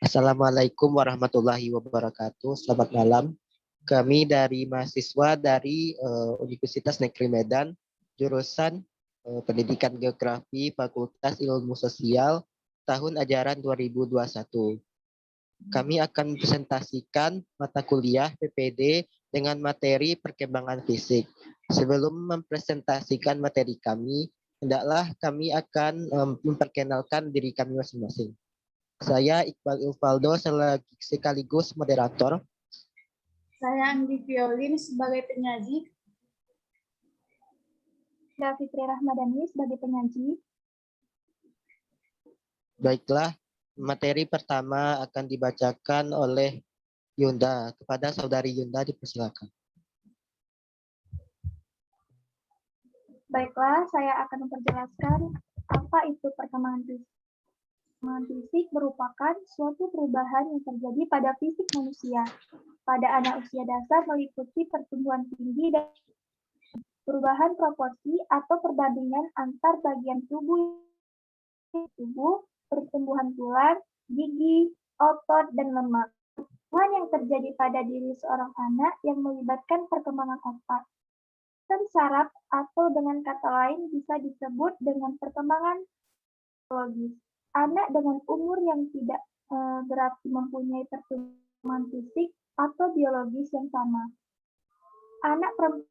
Assalamualaikum warahmatullahi wabarakatuh. Selamat malam. Kami dari mahasiswa dari Universitas Negeri Medan, jurusan Pendidikan Geografi, Fakultas Ilmu Sosial, tahun ajaran 2021. Kami akan presentasikan mata kuliah PPD dengan materi perkembangan fisik. Sebelum mempresentasikan materi kami, hendaklah kami akan memperkenalkan diri kami masing-masing. Saya Iqbal Ilvaldo sekaligus moderator. Saya Andi Violin sebagai penyaji. Saya Fitri Rahmadani sebagai penyaji. Baiklah, materi pertama akan dibacakan oleh Yunda. Kepada saudari Yunda dipersilakan. Baiklah, saya akan memperjelaskan apa itu perkembangan fisik. Perkembangan fisik merupakan suatu perubahan yang terjadi pada fisik manusia. Pada anak usia dasar meliputi pertumbuhan tinggi dan perubahan proporsi atau perbandingan antar bagian tubuh, pertumbuhan tulang, gigi, otot, dan lemak. Pertumbuhan yang terjadi pada diri seorang anak yang melibatkan perkembangan otak dan saraf atau dengan kata lain bisa disebut dengan perkembangan psikologis. Anak dengan umur yang tidak berarti mempunyai pertumbuhan fisik atau biologis yang sama. Anak perempuan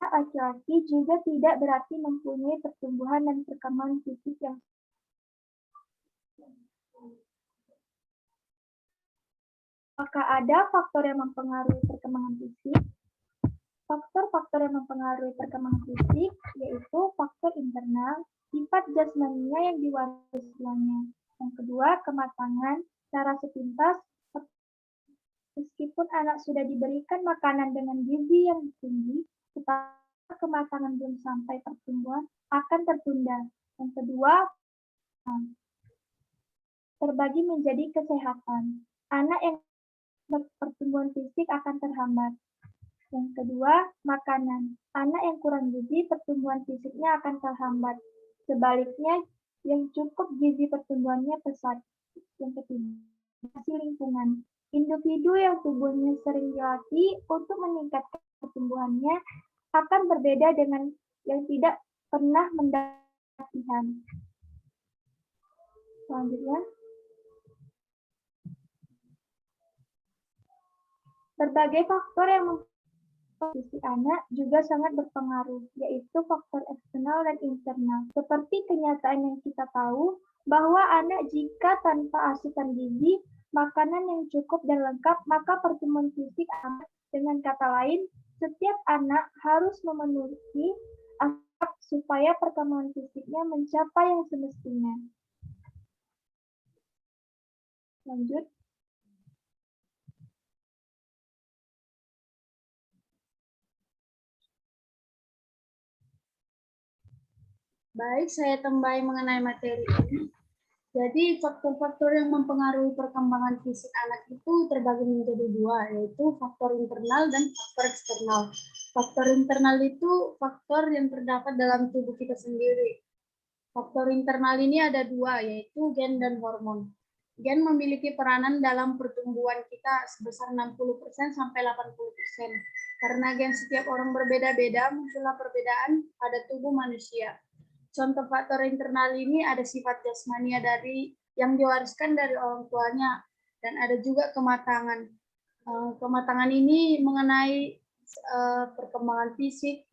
laki-laki juga tidak berarti mempunyai pertumbuhan dan perkembangan fisik yang apakah ada faktor yang mempengaruhi perkembangan fisik? Faktor-faktor yang mempengaruhi perkembangan fisik yaitu faktor internal, sifat jasmaninya yang diwarisi tuanya. Yang kedua, kematangan, cara sepintas. Meskipun anak sudah diberikan makanan dengan gizi yang tinggi, tetapi kematangan belum sampai pertumbuhan akan tertunda. Yang kedua, terbagi menjadi kesehatan. Anak yang pertumbuhan fisik akan terhambat. Yang kedua, makanan. Anak yang kurang gizi, pertumbuhan fisiknya akan terhambat. Sebaliknya, yang cukup gizi pertumbuhannya pesat. Yang ketiga, lingkungan. Individu yang tubuhnya sering dilatih untuk meningkatkan pertumbuhannya akan berbeda dengan yang tidak pernah mendapat latihan. Selanjutnya, berbagai faktor yang fisik anak juga sangat berpengaruh, yaitu faktor eksternal dan internal. Seperti kenyataan yang kita tahu, bahwa anak jika tanpa asupan gizi, makanan yang cukup dan lengkap, maka pertumbuhan fisik anak. Dengan kata lain, setiap anak harus memenuhi aspek supaya perkembangan fisiknya mencapai yang semestinya. Lanjut. Baik, saya tambahin mengenai materi ini. Jadi, faktor-faktor yang mempengaruhi perkembangan fisik anak itu terbagi menjadi dua, yaitu faktor internal dan faktor eksternal. Faktor internal itu faktor yang terdapat dalam tubuh kita sendiri. Faktor internal ini ada dua, yaitu gen dan hormon. Gen memiliki peranan dalam pertumbuhan kita sebesar 60% sampai 80%. Karena gen setiap orang berbeda-beda, muncullah perbedaan pada tubuh manusia. Contoh faktor internal ini ada sifat jasmania dari yang diwariskan dari orang tuanya dan ada juga kematangan. Kematangan ini mengenai perkembangan fisik.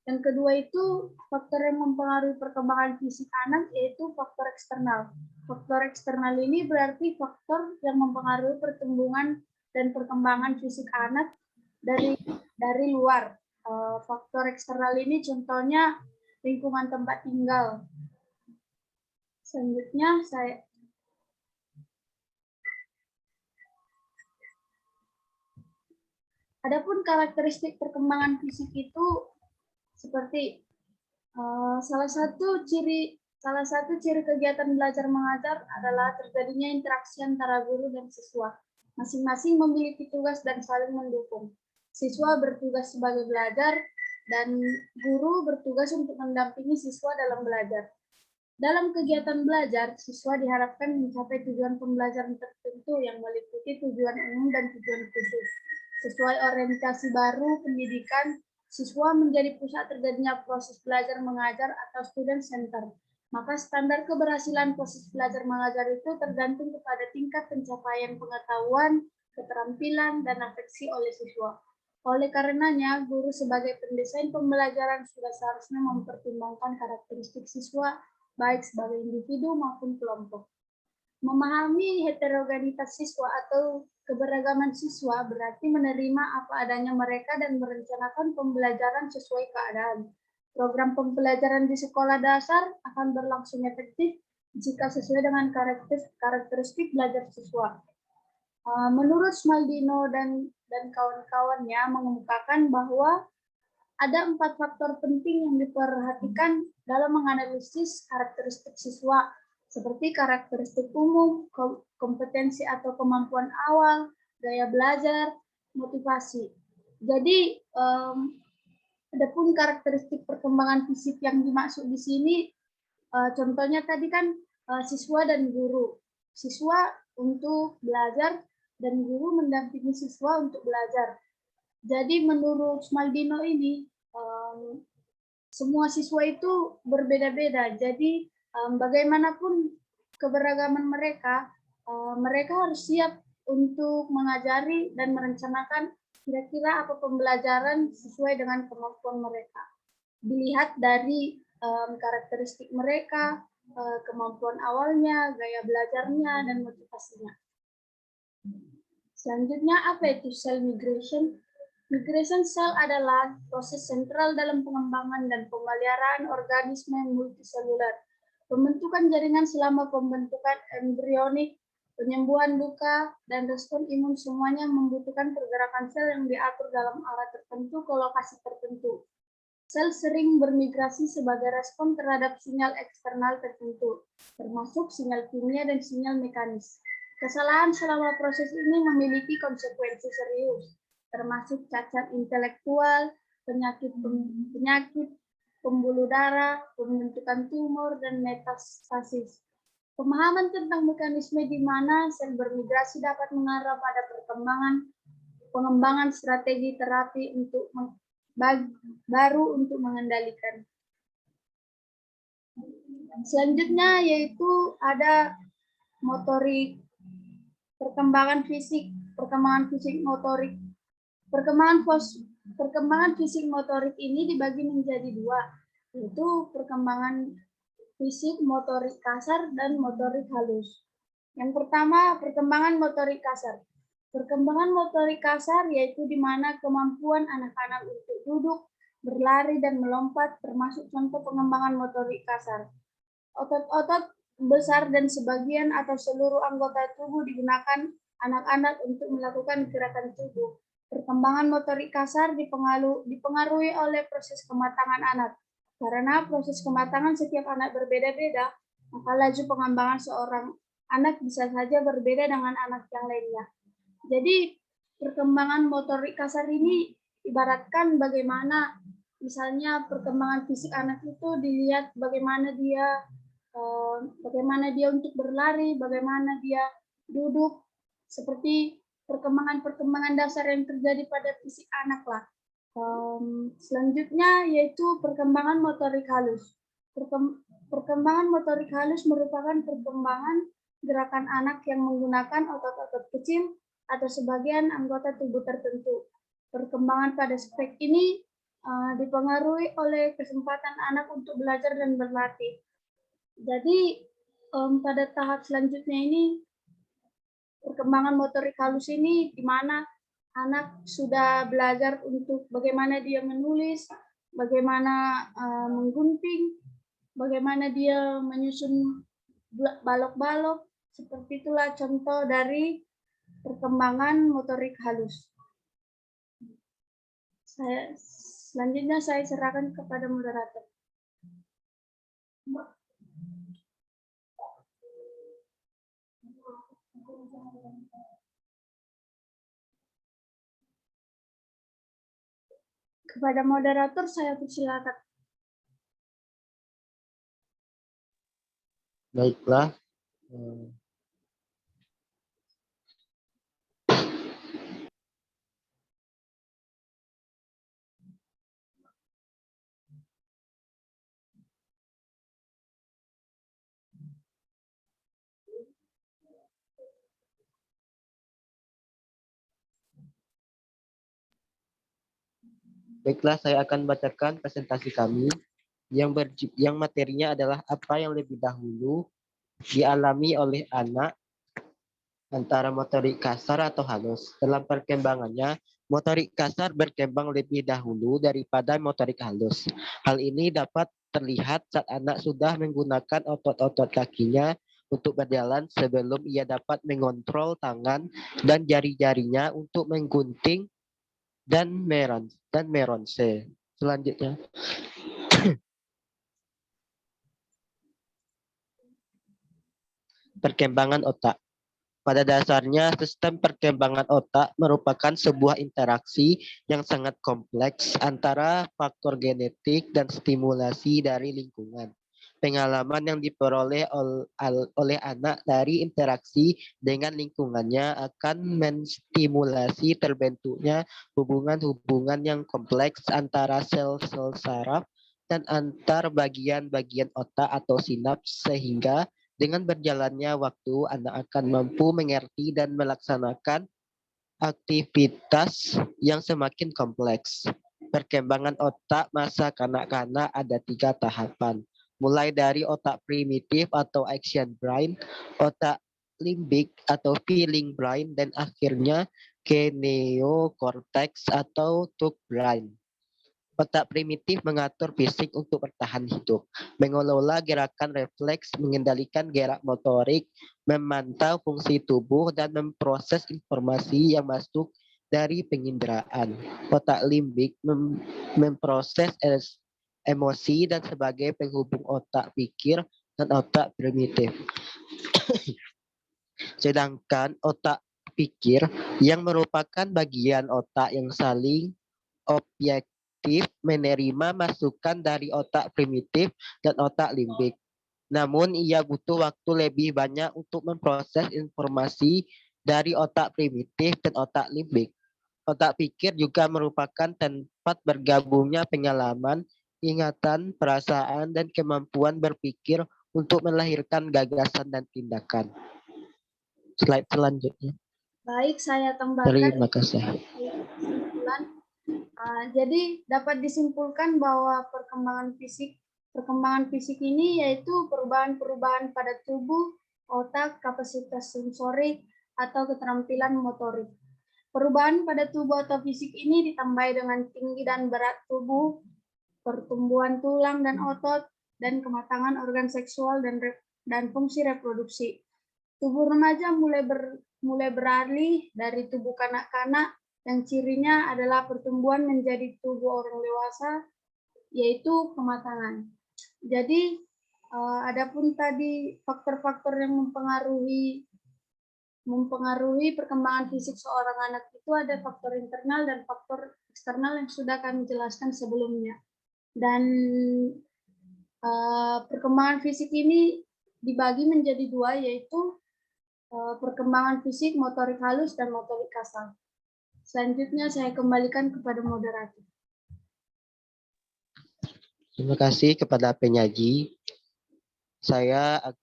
Yang kedua itu faktor yang mempengaruhi perkembangan fisik anak yaitu faktor eksternal. Faktor eksternal ini berarti faktor yang mempengaruhi pertumbuhan dan perkembangan fisik anak dari luar. Faktor eksternal ini contohnya lingkungan tempat tinggal. Selanjutnya adapun karakteristik perkembangan fisik itu seperti salah satu ciri kegiatan belajar mengajar adalah terjadinya interaksi antara guru dan siswa. Masing-masing memiliki tugas dan saling mendukung. Siswa bertugas sebagai belajar dan guru bertugas untuk mendampingi siswa dalam belajar. Dalam kegiatan belajar, siswa diharapkan mencapai tujuan pembelajaran tertentu yang meliputi tujuan umum dan tujuan khusus. Sesuai orientasi baru pendidikan, siswa menjadi pusat terjadinya proses belajar mengajar atau student center. Maka standar keberhasilan proses belajar mengajar itu tergantung kepada tingkat pencapaian pengetahuan, keterampilan, dan afeksi oleh siswa. Oleh karenanya, guru sebagai pendesain pembelajaran sudah seharusnya mempertimbangkan karakteristik siswa baik sebagai individu maupun kelompok. Memahami heterogenitas siswa atau keberagaman siswa berarti menerima apa adanya mereka dan merencanakan pembelajaran sesuai keadaan. Program pembelajaran di sekolah dasar akan berlangsung efektif jika sesuai dengan karakteristik belajar siswa. Menurut Smaldino dan kawan-kawannya mengemukakan bahwa ada 4 faktor penting yang diperhatikan dalam menganalisis karakteristik siswa, seperti karakteristik umum, kompetensi atau kemampuan awal, gaya belajar, motivasi. Jadi, adapun karakteristik perkembangan fisik yang dimaksud di sini, contohnya tadi kan siswa dan guru. Siswa untuk belajar dan guru mendampingi siswa untuk belajar. Jadi menurut Smaldino ini, semua siswa itu berbeda-beda. Jadi bagaimanapun keberagaman mereka, mereka harus siap untuk mengajari dan merencanakan kira-kira apa pembelajaran sesuai dengan kemampuan mereka. Dilihat dari karakteristik mereka, kemampuan awalnya, gaya belajarnya, dan motivasinya. Selanjutnya, apa itu cell migration? Migration cell adalah proses sentral dalam pengembangan dan pemeliharaan organisme multiseluler. Pembentukan jaringan selama pembentukan embrionik, penyembuhan luka, dan respon imun semuanya membutuhkan pergerakan sel yang diatur dalam arah tertentu ke lokasi tertentu. Sel sering bermigrasi sebagai respon terhadap sinyal eksternal tertentu, termasuk sinyal kimia dan sinyal mekanis. Kesalahan selama proses ini memiliki konsekuensi serius, termasuk cacat intelektual, penyakit pembuluh darah, pembentukan tumor, dan metastasis. Pemahaman tentang mekanisme di mana sel bermigrasi dapat mengarah pada pengembangan strategi terapi untuk baru untuk mengendalikan. Selanjutnya yaitu ada motorik, perkembangan fisik motorik. Perkembangan fisik motorik ini dibagi menjadi 2, yaitu perkembangan fisik motorik kasar dan motorik halus. Yang pertama, perkembangan motorik kasar. Perkembangan motorik kasar yaitu di mana kemampuan anak-anak untuk duduk, berlari, dan melompat termasuk contoh pengembangan motorik kasar. Otot-otot besar dan sebagian atau seluruh anggota tubuh digunakan anak-anak untuk melakukan gerakan tubuh. Perkembangan motorik kasar dipengaruhi oleh proses kematangan anak. Karena proses kematangan setiap anak berbeda-beda, maka laju pengembangan seorang anak bisa saja berbeda dengan anak yang lainnya. Jadi perkembangan motorik kasar ini ibaratkan bagaimana misalnya perkembangan fisik anak itu dilihat bagaimana dia untuk berlari, bagaimana dia duduk, seperti perkembangan dasar yang terjadi pada fisik anak lah. Selanjutnya yaitu perkembangan motorik halus. Perkembangan motorik halus merupakan perkembangan gerakan anak yang menggunakan otot-otot kecil atau sebagian anggota tubuh tertentu. Perkembangan pada aspek ini dipengaruhi oleh kesempatan anak untuk belajar dan berlatih. Jadi pada tahap selanjutnya ini perkembangan motorik halus ini di mana anak sudah belajar untuk bagaimana dia menulis, bagaimana menggunting, bagaimana dia menyusun balok-balok. Seperti itulah contoh dari perkembangan motorik halus. Selanjutnya saya serahkan kepada moderator. Kepada moderator saya persilakan. Baiklah. Baiklah, saya akan bacakan presentasi kami yang materinya adalah apa yang lebih dahulu dialami oleh anak antara motorik kasar atau halus. Dalam perkembangannya, motorik kasar berkembang lebih dahulu daripada motorik halus. Hal ini dapat terlihat saat anak sudah menggunakan otot-otot kakinya untuk berjalan sebelum ia dapat mengontrol tangan dan jari-jarinya untuk menggunting dan meronse. Selanjutnya, perkembangan otak. Pada dasarnya, sistem perkembangan otak merupakan sebuah interaksi yang sangat kompleks antara faktor genetik dan stimulasi dari lingkungan. Pengalaman yang diperoleh oleh anak dari interaksi dengan lingkungannya akan menstimulasi terbentuknya hubungan-hubungan yang kompleks antara sel-sel saraf dan antar bagian-bagian otak atau sinaps sehingga dengan berjalannya waktu, anak akan mampu mengerti dan melaksanakan aktivitas yang semakin kompleks. Perkembangan otak masa kanak-kanak ada 3 tahapan. Mulai dari otak primitif atau action brain, otak limbik atau feeling brain, dan akhirnya ke neocortex atau thought brain. Otak primitif mengatur fisik untuk bertahan hidup, mengelola gerakan refleks, mengendalikan gerak motorik, memantau fungsi tubuh, dan memproses informasi yang masuk dari penginderaan. Otak limbik memproses emosi dan sebagai penghubung otak pikir dan otak primitif. Sedangkan otak pikir yang merupakan bagian otak yang saling objektif menerima masukan dari otak primitif dan otak limbik. Namun ia butuh waktu lebih banyak untuk memproses informasi dari otak primitif dan otak limbik. Otak pikir juga merupakan tempat bergabungnya pengalaman, ingatan, perasaan, dan kemampuan berpikir untuk melahirkan gagasan dan tindakan. Slide selanjutnya. Baik, saya tambahkan Terima kasih. kesimpulan. Jadi dapat disimpulkan bahwa perkembangan fisik ini yaitu perubahan-perubahan pada tubuh, otak, kapasitas sensorik, atau keterampilan motorik. Perubahan pada tubuh atau fisik ini ditambah dengan tinggi dan berat tubuh, pertumbuhan tulang dan otot, dan kematangan organ seksual dan fungsi reproduksi. Tubuh remaja mulai beralih dari tubuh kanak-kanak yang cirinya adalah pertumbuhan menjadi tubuh orang dewasa, yaitu kematangan. Jadi, adapun tadi faktor-faktor yang mempengaruhi perkembangan fisik seorang anak itu ada faktor internal dan faktor eksternal yang sudah kami jelaskan sebelumnya. Dan perkembangan fisik ini dibagi menjadi 2, yaitu perkembangan fisik motorik halus dan motorik kasar. Selanjutnya saya kembalikan kepada moderator. Terima kasih kepada penyaji. Saya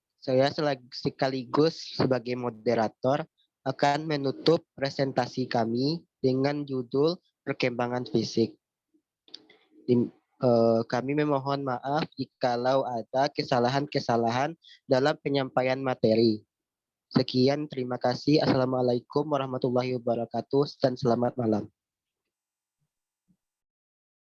sekaligus sebagai moderator akan menutup presentasi kami dengan judul perkembangan fisik. Kami memohon maaf jikalau ada kesalahan-kesalahan dalam penyampaian materi. Sekian, terima kasih. Assalamualaikum warahmatullahi wabarakatuh dan selamat malam.